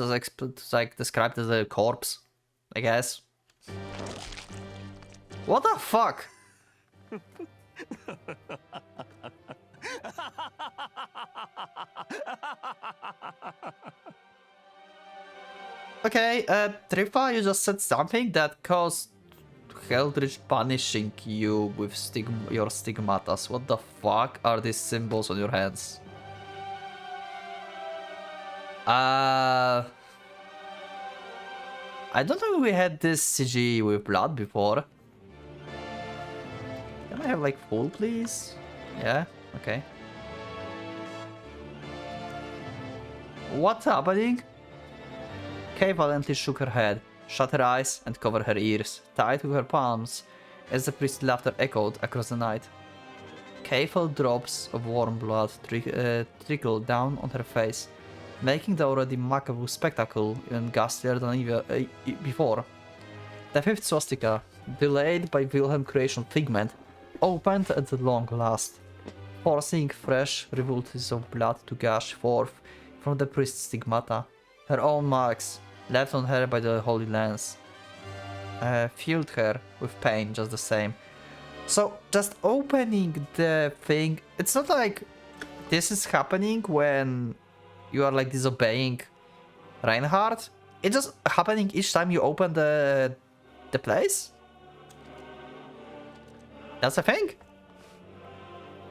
described as a corpse. I guess. What the fuck? Okay, Trifa, you just said something that caused Heldridge punishing you with your stigmatas. What the fuck are these symbols on your hands? I don't know if we had this CG with blood before. Can I have like full, please? Yeah, okay. What's happening? Kay violently shook her head, shut her eyes, and covered her ears, tied to her palms, as the priest's laughter echoed across the night. Kay felt drops of warm blood trickle down on her face, making the already macabre spectacle even ghastlier than before. The fifth swastika, delayed by Wilhelm creation figment, opened at long last, forcing fresh revolts of blood to gush forth from the priest's stigmata. Her own marks, left on her by the Holy Lance, filled her with pain just the same. So, just opening the thing, it's not like this is happening when you are like disobeying Reinhardt. It's just happening each time you open the place? That's a thing?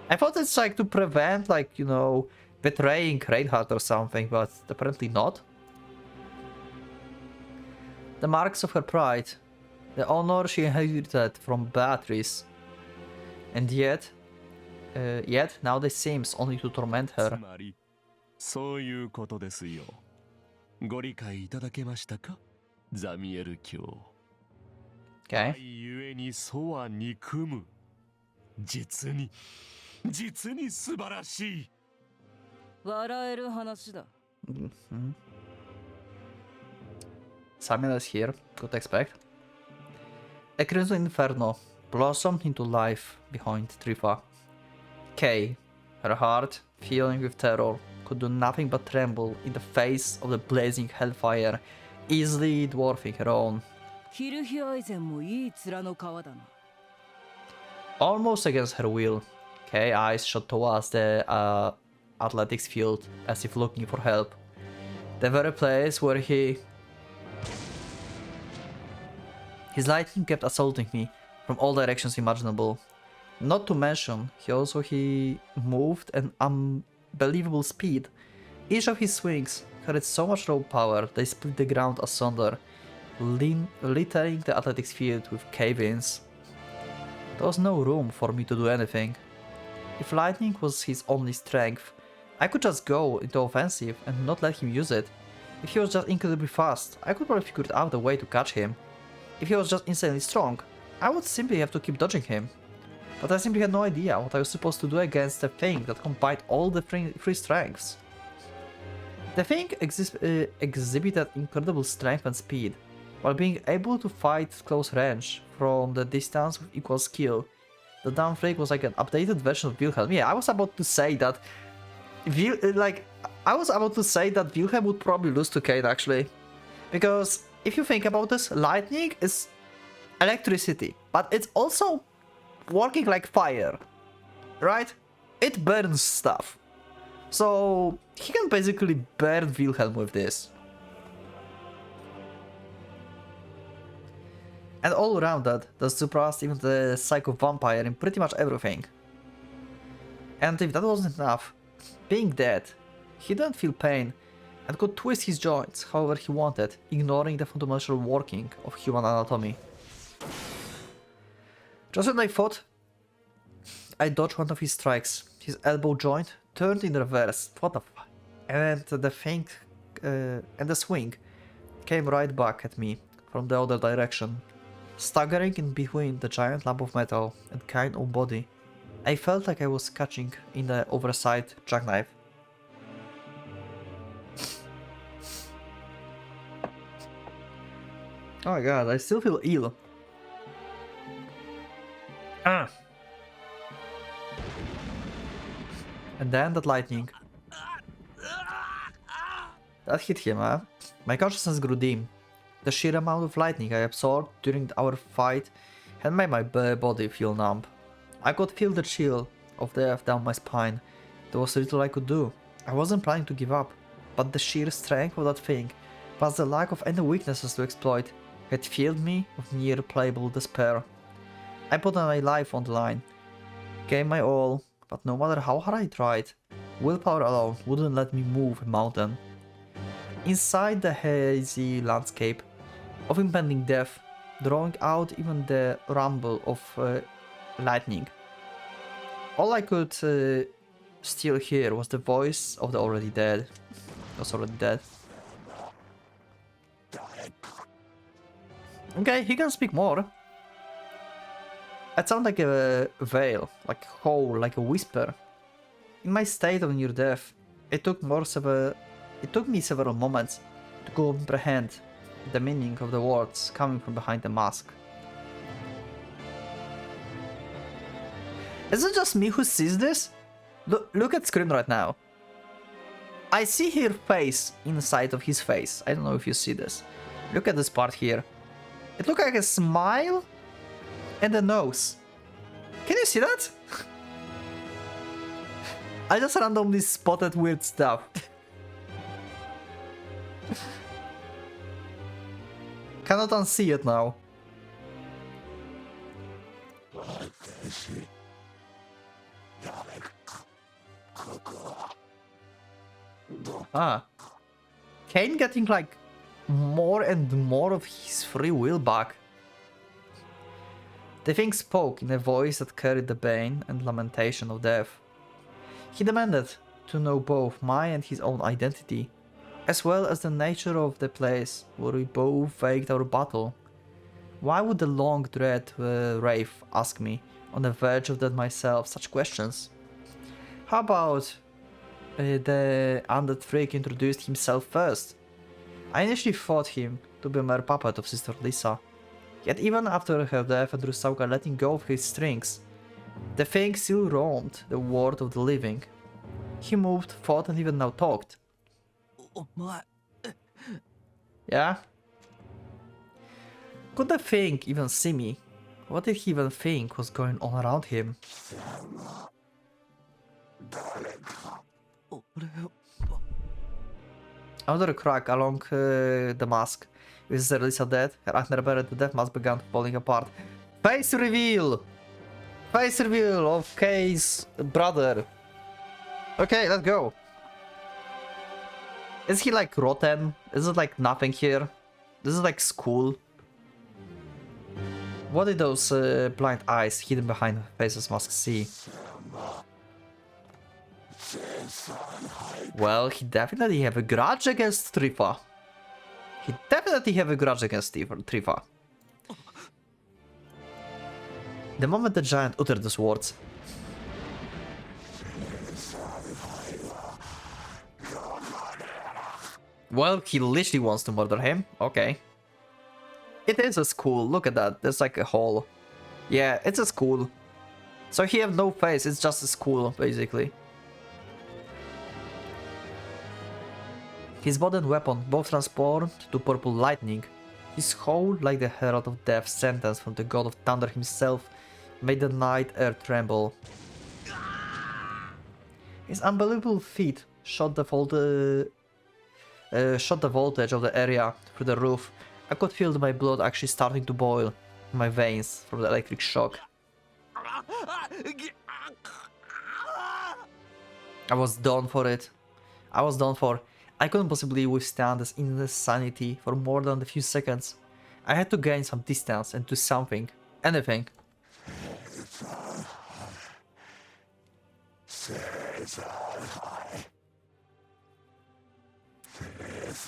I thought it's like to prevent, like, you know, betraying Reinhardt or something, but apparently not. The marks of her pride, the honor she inherited from Beatrice. And yet now they seems only to torment her. つまりそういうことですよ。ご理解いただけましたか、ザミエル卿。Okay. 愛ゆえにそは憎む。実に素晴らしい。笑える話だ。Samuel is here, could expect. A crimson inferno blossomed into life behind Trifa. Kay, her heart filling with terror, could do nothing but tremble in the face of the blazing hellfire, easily dwarfing her own. ヒルヒアイゼンもいい面の皮だな。Almost against her will, Kay's eyes shot towards the athletics field as if looking for help. The very place where his lightning kept assaulting me from all directions imaginable. Not to mention, he moved at unbelievable speed. Each of his swings carried so much raw power they split the ground asunder, littering the athletics field with cave-ins. There was no room for me to do anything. If lightning was his only strength, I could just go into offensive and not let him use it. If he was just incredibly fast, I could probably figure out a way to catch him. If he was just insanely strong, I would simply have to keep dodging him. But I simply had no idea what I was supposed to do against a thing that combined all the three strengths. The thing exhibited incredible strength and speed, while being able to fight close range from the distance with equal skill. The damn freak was like an updated version of Wilhelm. Yeah, I was about to say that Wilhelm would probably lose to Kane actually. Because if you think about this, lightning is electricity, but it's also working like fire, right? It burns stuff. So he can basically burn Wilhelm with this. And all around that, the surpassed even the Psycho Vampire in pretty much everything. And if that wasn't enough, being dead, he didn't feel pain and could twist his joints however he wanted, ignoring the fundamental working of human anatomy. Just when I thought I dodged one of his strikes, his elbow joint turned in reverse. What the fuck? And the swing came right back at me from the other direction. Staggering in between the giant lump of metal and Kain's own body, I felt like I was catching in the oversized jackknife. Oh my god, I still feel ill. Ah! And then that lightning. That hit him, huh? My consciousness grew dim. The sheer amount of lightning I absorbed during our fight had made my body feel numb. I could feel the chill of death down my spine. There was little I could do. I wasn't planning to give up, but the sheer strength of that thing, plus the lack of any weaknesses to exploit, had filled me with near playable despair. I put my life on the line, gave my all, but no matter how hard I tried, willpower alone wouldn't let me move a mountain. Inside the hazy landscape of impending death, drawing out even the rumble of lightning, all I could still hear was the voice of the already dead. Was already dead. Okay, he can speak more. It sounded like a wail, like a howl, like a whisper. In my state of near death, it took me several moments to comprehend the meaning of the words coming from behind the mask. Is it just me who sees this? Look at screen right now. I see her face inside of his face. I don't know if you see this. Look at this part here. It looks like a smile and a nose. Can you see that? I just randomly spotted weird stuff. Cannot unsee it now. Ah. Kain getting like more and more of his free will back. The thing spoke in a voice that carried the pain and lamentation of death. He demanded to know both my and his own identity, as well as the nature of the place where we both faked our battle. Why would the long-dread Wraith ask me, on the verge of death myself, such questions? How about the undead freak introduced himself first? I initially thought him to be a mere puppet of Sister Lisa. Yet even after her death and Rusauka letting go of his strings, the thing still roamed the world of the living. He moved, thought, and even now talked. Yeah? Could the thing even see me? What did he even think was going on around him? Another crack along the mask. With Sister Lisa dead, her acne-bearer, the death mask began falling apart. Face reveal! Face reveal of Kay's brother. Okay, let's go. Is he like rotten? Is it like nothing here? This is like school. What did those blind eyes hidden behind Face's mask see? Well, he definitely have a grudge against Trifa. He definitely have a grudge against Trifa. The moment the giant uttered those words, well, he literally wants to murder him. Okay. It is a school. Look at that. There's like a hole. Yeah, it's a school. So he have no face. It's just a school, basically. His body and weapon both transformed to purple lightning. His howl, like the herald of death sentence from the god of thunder himself, made the night air tremble. His unbelievable feat shot the voltage of the area through the roof. I could feel my blood actually starting to boil in my veins from the electric shock. I was done for it. I was done for. I couldn't possibly withstand this insanity for more than a few seconds. I had to gain some distance and do something. Anything.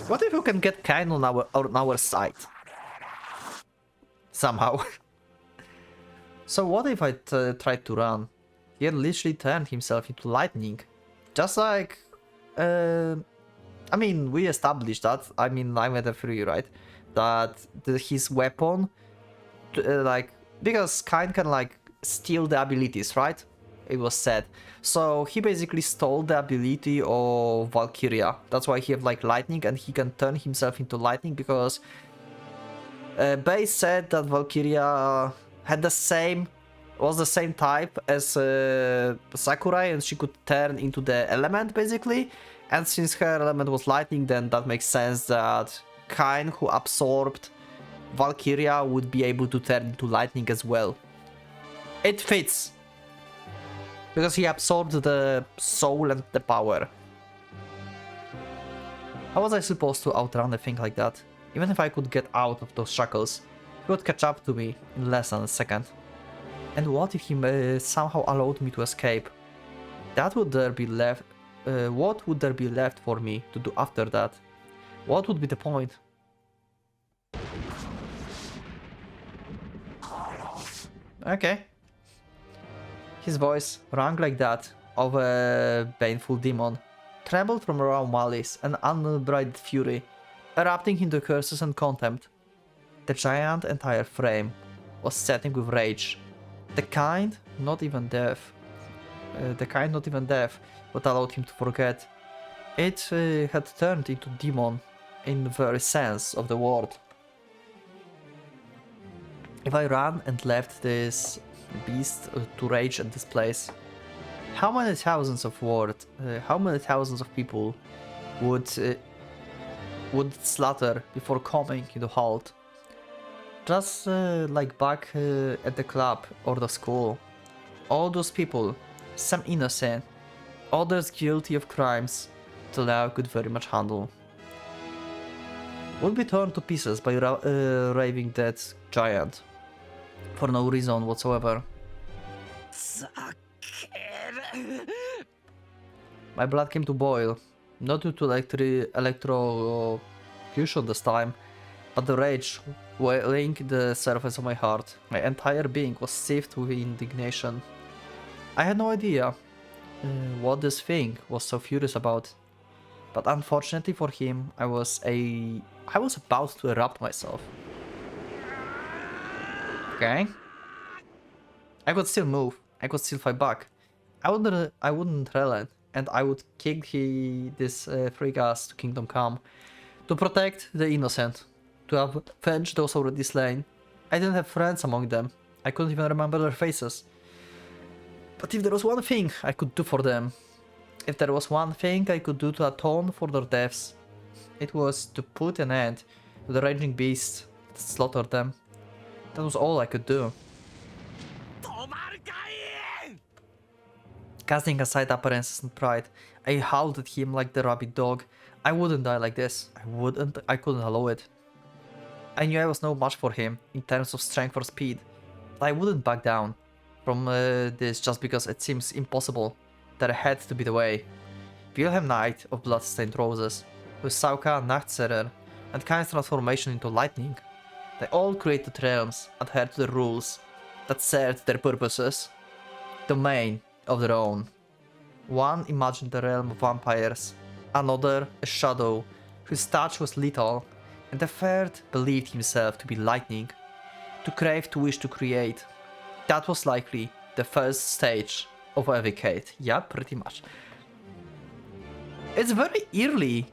What if you can get Kain on our side? Somehow. So what if I tried to run? He had literally turned himself into lightning. Just like... I mean, we established that. I mean, I'm at a free, right? That his weapon... like... Because Kain can like steal the abilities, right? It was said. So he basically stole the ability of Valkyria. That's why he have like lightning and he can turn himself into lightning because Base said that Valkyria had was the same type as Sakurai and she could turn into the element basically. And since her element was lightning, then that makes sense that Kain, who absorbed Valkyria, would be able to turn into lightning as well. It fits. Because he absorbed the soul and the power. How was I supposed to outrun a thing like that? Even if I could get out of those shackles, he would catch up to me in less than a second. And what if he somehow allowed me to escape? What would there be left for me to do after that? What would be the point? Okay. His voice, rang like that of a painful demon, trembled from raw malice and unbridled fury, erupting into curses and contempt. The giant entire frame was setting with rage. The kind not even death what allowed him to forget. It had turned into demon in the very sense of the word. If I ran and left this beast to rage at this place, how many thousands of people would slaughter before coming to halt? Just like back at the club or the school, all those people, some innocent, others guilty of crimes, the law could very much handle. would be torn to pieces by raving that giant for no reason whatsoever. My blood came to boil, not due to electrocution this time, but the rage weighing the surface of my heart. My entire being was seethed with indignation. I had no idea what this thing was so furious about, but unfortunately for him, I was about to erupt myself. Okay. I could still move. I could still fight back. I wouldn't relent, and I would kick this freak ass to Kingdom Come to protect the innocent, to avenge those already slain. I didn't have friends among them. I couldn't even remember their faces. But if there was one thing I could do for them, if there was one thing I could do to atone for their deaths, it was to put an end to the raging beast that slaughtered them. That was all I could do. Casting aside appearances and pride, I howled at him like the rabid dog. I wouldn't die like this. I couldn't allow it. I knew I was no match for him in terms of strength or speed, but I wouldn't back down from this just because it seems impossible. There had to be the way. Wilhelm Knight of Bloodstained Roses, with Sauka Nachtserer, and Kain's transformation into lightning. They all created realms, adhered to the rules that served their purposes. Domain of their own. One imagined the realm of vampires, another a shadow whose touch was lethal, and the third believed himself to be lightning, to crave, to wish to create. That was likely the first stage of Evocate. Yeah, pretty much. It's very early,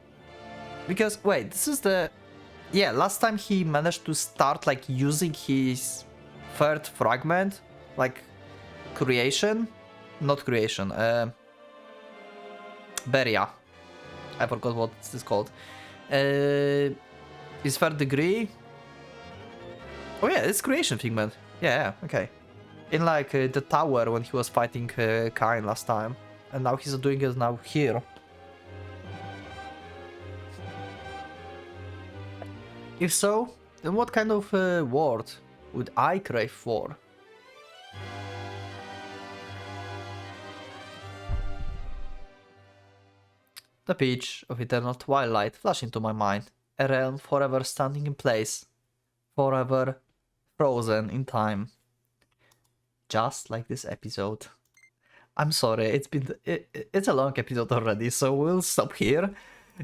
because wait, this is the... Yeah, last time he managed to start like using his third fragment, like creation. Not creation, Beria. I forgot what it's called. His third degree. Oh yeah, it's creation figment. Yeah, okay. In like the tower when he was fighting Kain last time. And now he's doing it now here. If so, then what kind of word would I crave for? The beach of eternal twilight flashed into my mind, a realm forever standing in place, forever frozen in time. Just like this episode. I'm sorry, it's a long episode already, so we'll stop here,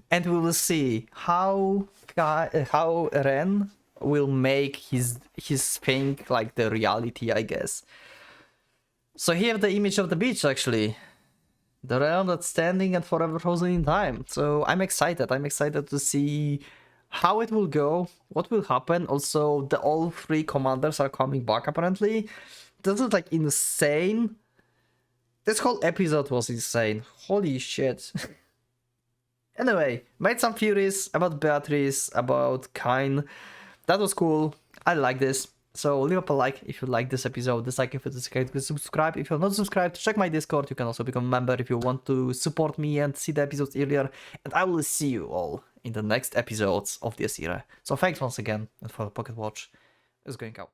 and we will see how Ren will make his thing like the reality, I guess. So here the image of the beach actually. The realm that's standing and forever frozen in time. So I'm excited. I'm excited to see how it will go, what will happen. Also, all three commanders are coming back apparently. This is like insane. This whole episode was insane. Holy shit. Anyway, made some theories about Beatrice, about Kain. That was cool. I like this. So leave up a like if you like this episode, dislike if you dislike, subscribe if you're not subscribed, check my Discord, you can also become a member if you want to support me and see the episodes earlier, and I will see you all in the next episodes of this era. So thanks once again, and for the Pocket Watch is going out.